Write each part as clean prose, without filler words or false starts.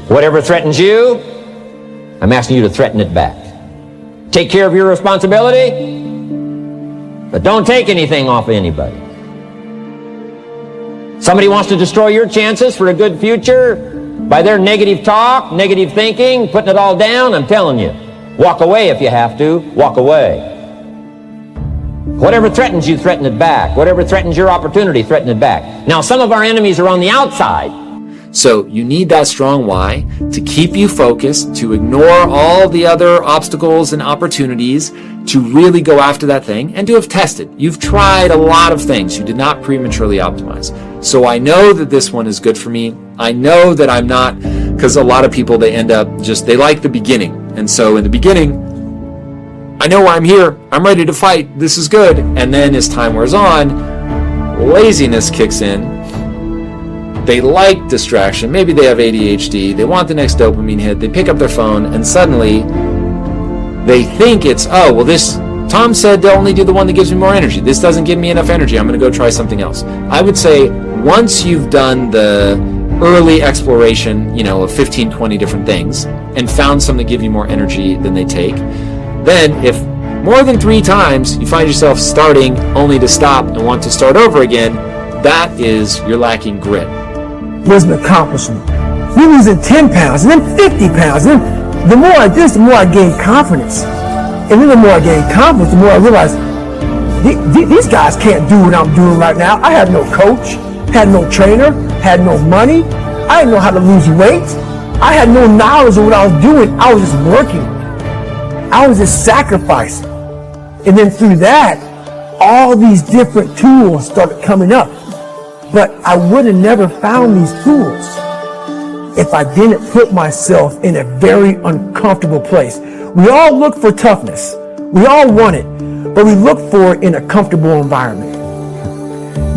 Whatever threatens you, I'm asking you to threaten it back. Take care of your responsibility, but don't take anything off of anybody. Somebody wants to destroy your chances for a good future by their negative talk, negative thinking, putting it all down. I'm telling you, walk away if you have to. Walk away. Whatever threatens you, threaten it back. Whatever threatens your opportunity, threaten it back. Now, some of our enemies are on the outside. So you need that strong why to keep you focused, to ignore all the other obstacles and opportunities, to really go after that thing and to have tested. You've tried a lot of things. You did not prematurely optimize. So I know that this one is good for me. I know that I'm not, because a lot of people, they end up they like the beginning. And so in the beginning, I know why I'm here. I'm ready to fight. This is good. And then as time wears on, laziness kicks in. They like distraction. Maybe they have ADHD. They want the next dopamine hit. They pick up their phone and suddenly they think it's, oh, well, this, Tom said to only do the one that gives me more energy. This doesn't give me enough energy. I'm going to go try something else. I would say once you've done the early exploration, of 15, 20 different things and found some that give you more energy than they take, then if more than 3 times you find yourself starting only to stop and want to start over again, that is you're lacking grit. Was an accomplishment. We losing 10 pounds and then 50 pounds. And then the more I do this, the more I gain confidence. And then the more I gain confidence, the more I realize these guys can't do what I'm doing right now. I had no coach, had no trainer, had no money. I didn't know how to lose weight. I had no knowledge of what I was doing. I was just working. I was just sacrificing. And then through that, all these different tools started coming up. But I would have never found these tools if I didn't put myself in a very uncomfortable place. We all look for toughness. We all want it, but we look for it in a comfortable environment.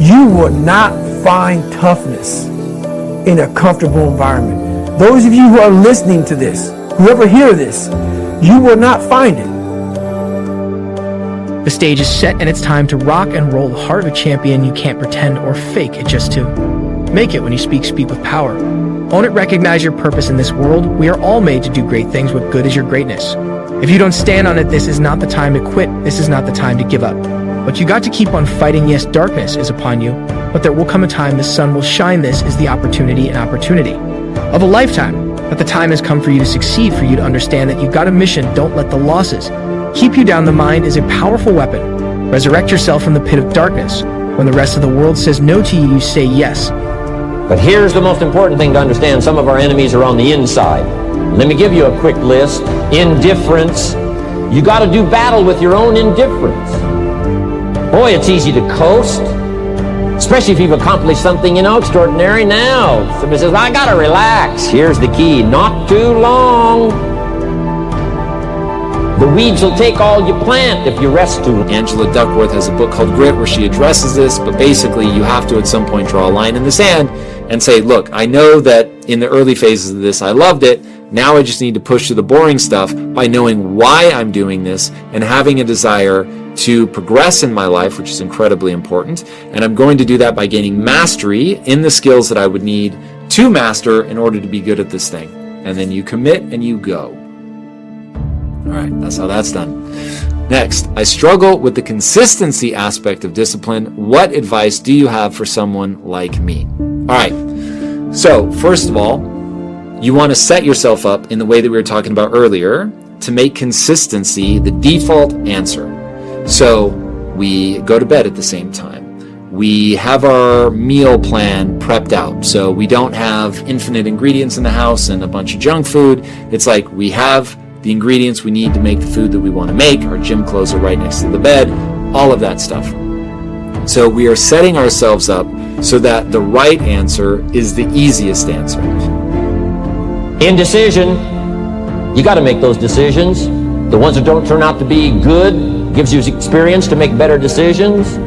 You will not find toughness in a comfortable environment. Those of you who are listening to this, whoever hear this, you will not find it. The stage is set and it's time to rock and roll the heart of a champion. You can't pretend or fake it just to make it. When you speak with power. Own it, recognize your purpose in this world. We are all made to do great things. What good is your greatness? If you don't stand on it, this is not the time to quit. This is not the time to give up. But you got to keep on fighting. Yes, darkness is upon you, but there will come a time the sun will shine. This is the opportunity of a lifetime. But the time has come for you to succeed, for you to understand that you've got a mission. Don't let the losses keep you down. The mind is a powerful weapon. Resurrect yourself from the pit of darkness. When the rest of the world says no to you, you say yes. But here's the most important thing to understand. Some of our enemies are on the inside. Let me give you a quick list. Indifference. You got to do battle with your own indifference. Boy, it's easy to coast, especially if you've accomplished something, extraordinary. Now, somebody says, I got to relax. Here's the key. Not too long. The weeds will take all you plant if you rest too long. Angela Duckworth has a book called Grit where she addresses this, but basically you have to at some point draw a line in the sand and say, look, I know that in the early phases of this I loved it. Now I just need to push through the boring stuff by knowing why I'm doing this and having a desire to progress in my life, which is incredibly important. And I'm going to do that by gaining mastery in the skills that I would need to master in order to be good at this thing. And then you commit and you go. All right, that's how that's done. Next, I struggle with the consistency aspect of discipline. What advice do you have for someone like me? All right, so first of all, you want to set yourself up in the way that we were talking about earlier to make consistency the default answer. So we go to bed at the same time. We have our meal plan prepped out. So we don't have infinite ingredients in the house and a bunch of junk food. It's like we have the ingredients we need to make the food that we want to make. Our gym clothes are right next to the bed, all of that stuff. So we are setting ourselves up so that the right answer is the easiest answer. Indecision. You got to make those decisions. The ones that don't turn out to be good gives you experience to make better decisions.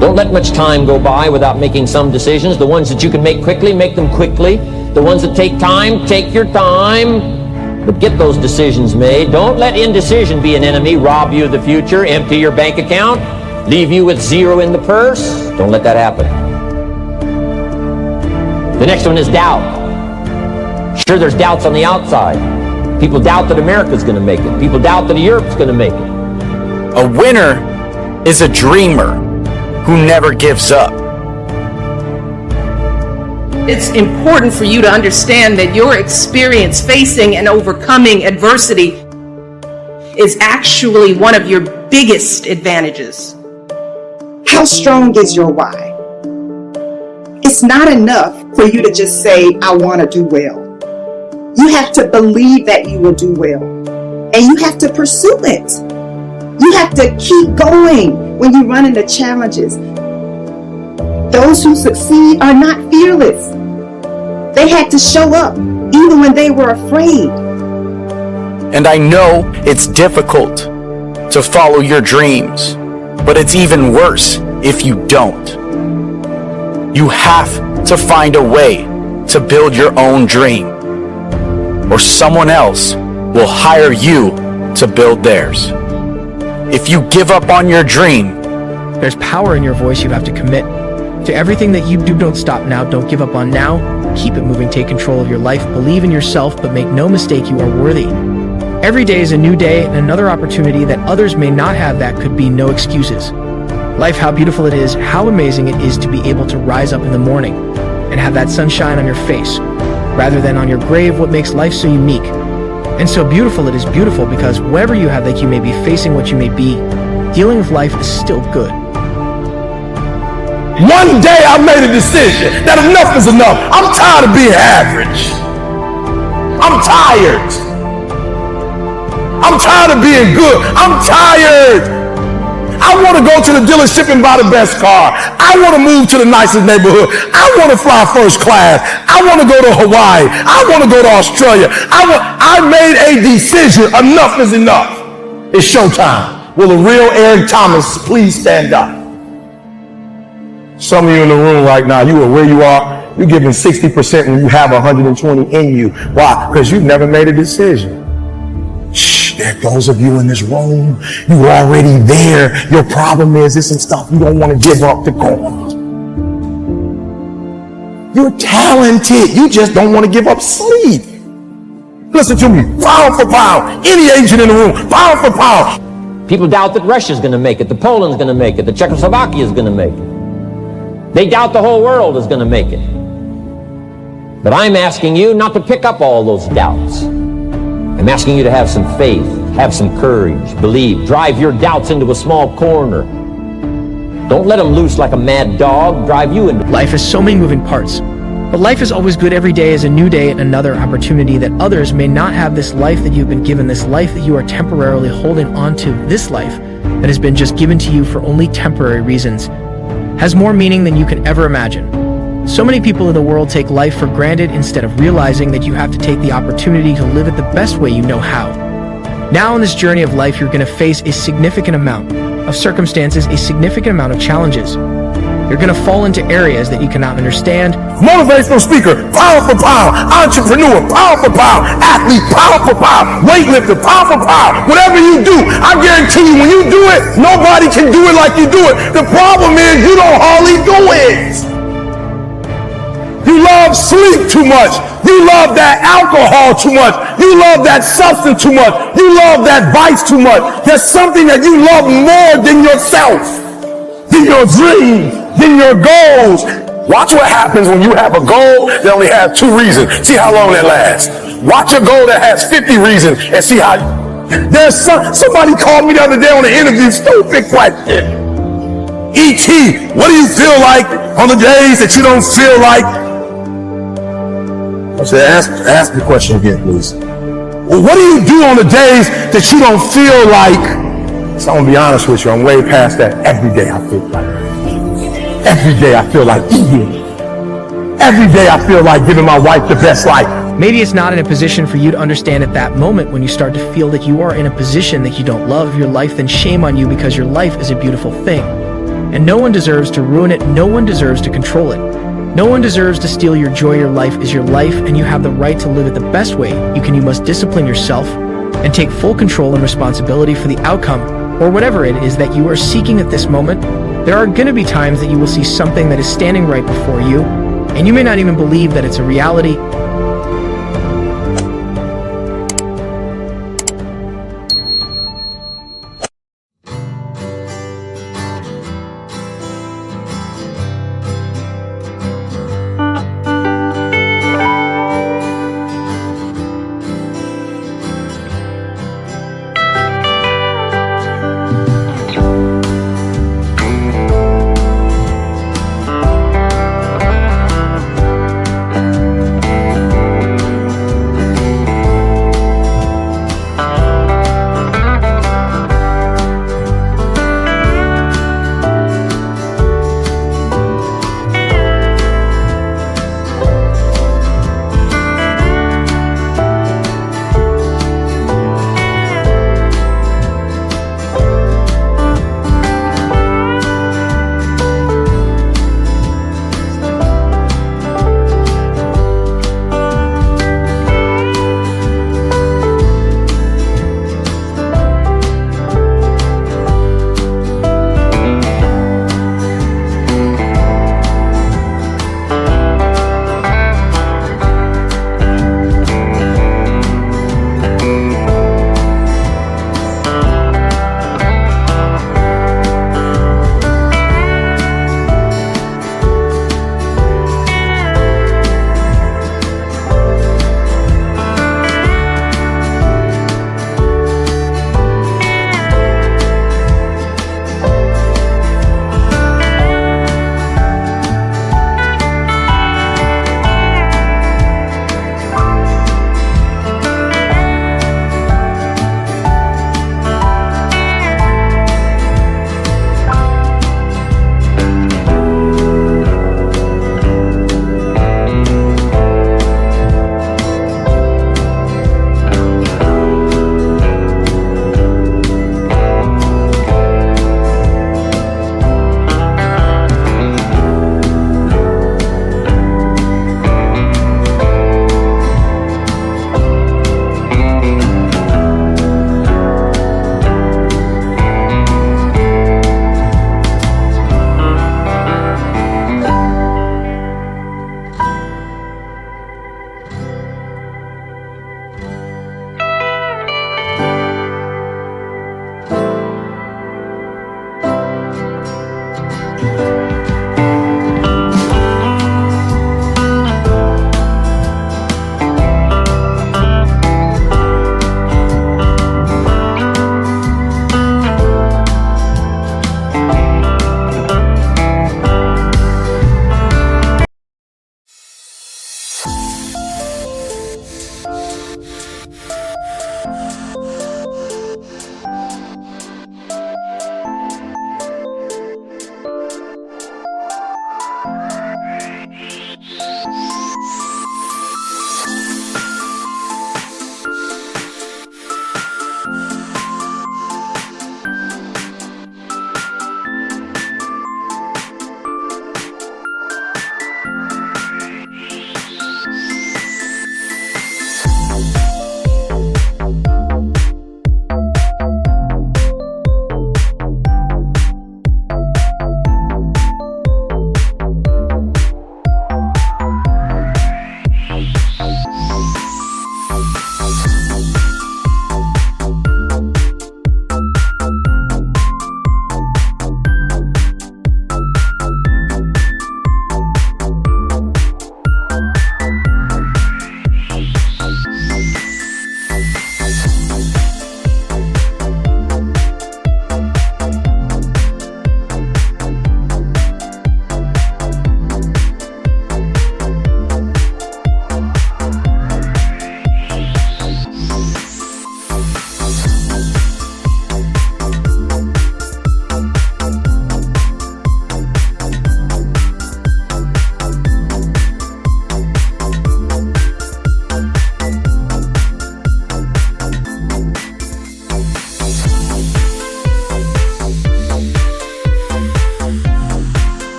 Don't let much time go by without making some decisions. The ones that you can make quickly, make them quickly. The ones that take time, take your time. But get those decisions made. Don't let indecision be an enemy, rob you of the future, empty your bank account, leave you with zero in the purse. Don't let that happen. The next one is doubt. Sure, there's doubts on the outside. People doubt that America's going to make it. People doubt that Europe's going to make it. A winner is a dreamer who never gives up. It's important for you to understand that your experience facing and overcoming adversity is actually one of your biggest advantages. How strong is your why? It's not enough for you to just say, I want to do well. You have to believe that you will do well. And you have to pursue it. You have to keep going when you run into challenges. Those who succeed are not fearless. They had to show up even when they were afraid. And I know it's difficult to follow your dreams, but it's even worse if you don't. You have to find a way to build your own dream, or someone else will hire you to build theirs. If you give up on your dream, There's power in your voice. You have to commit to everything that you do. Don't stop now. Don't give up on now. Keep it moving. Take control of your life. Believe in yourself, but make no mistake, you are worthy. Every day is a new day and another opportunity that others may not have. That could be no excuses. Life, how beautiful it is, how amazing it is to be able to rise up in the morning and have that sunshine on your face rather than on your grave. What makes life so unique and so beautiful? It is beautiful because wherever you have, like, you may be facing what you may be, dealing with life is still good. One day I made a decision that enough is enough. I'm tired of being average. I'm tired. I'm tired of being good. I'm tired. I want to go to the dealership and buy the best car. I want to move to the nicest neighborhood. I want to fly first class. I want to go to Hawaii. I want to go to Australia. I made a decision. Enough is enough. It's showtime. Will the real Eric Thomas please stand up? Some of you in the room right now, you are where you are. You're giving 60% when you have 120 in you. Why? Because you've never made a decision. Shh, there are those of you in this room, you're already there. Your problem is there's some stuff you don't want to give up to go on. You're talented. You just don't want to give up sleep. Listen to me, pound for pound, any agent in the room, pound for pound. People doubt that Russia's going to make it, that Poland's going to make it, that Czechoslovakia is going to make it. They doubt the whole world is going to make it. But I'm asking you not to pick up all those doubts. I'm asking you to have some faith, have some courage, believe, drive your doubts into a small corner. Don't let them loose like a mad dog, drive you into... Life has so many moving parts, but life is always good. Every day is a new day and another opportunity that others may not have. This life that you've been given, this life that you are temporarily holding on to, this life that has been just given to you for only temporary reasons, has more meaning than you can ever imagine. So many people in the world take life for granted instead of realizing that you have to take the opportunity to live it the best way you know how. Now in this journey of life, you're going to face a significant amount of circumstances, a significant amount of challenges. You're going to fall into areas that you cannot understand. Motivational speaker, pound for pound, entrepreneur, pound for pound, athlete, pound for pound, weightlifter, pound for pound. Whatever you do, I guarantee you, when you do it, nobody can do it like you do it. The problem is you don't hardly do it. You love sleep too much. You love that alcohol too much. You love that substance too much. You love that vice too much. There's something that you love more than yourself, than your dreams, than your goals. Watch what happens when you have a goal that only has 2 reasons. See how long that lasts. Watch a goal that has 50 reasons and see how... There's somebody called me the other day on an interview, stupid question. E.T., what do you feel like on the days that you don't feel like... I said, ask the question again, please. Well, what do you do on the days that you don't feel like... So I'm gonna be honest with you, I'm way past that. Every day I feel like... Every day I feel like eating. Every day I feel like giving my wife the best life. Maybe it's not in a position for you to understand at that moment. When you start to feel that you are in a position that you don't love your life, then shame on you, because your life is a beautiful thing. And no one deserves to ruin it. No one deserves to control it. No one deserves to steal your joy. Your life is your life, and you have the right to live it the best way you can. You must discipline yourself and take full control and responsibility for the outcome, or whatever it is that you are seeking at this moment. There are going to be times that you will see something that is standing right before you, and you may not even believe that it's a reality.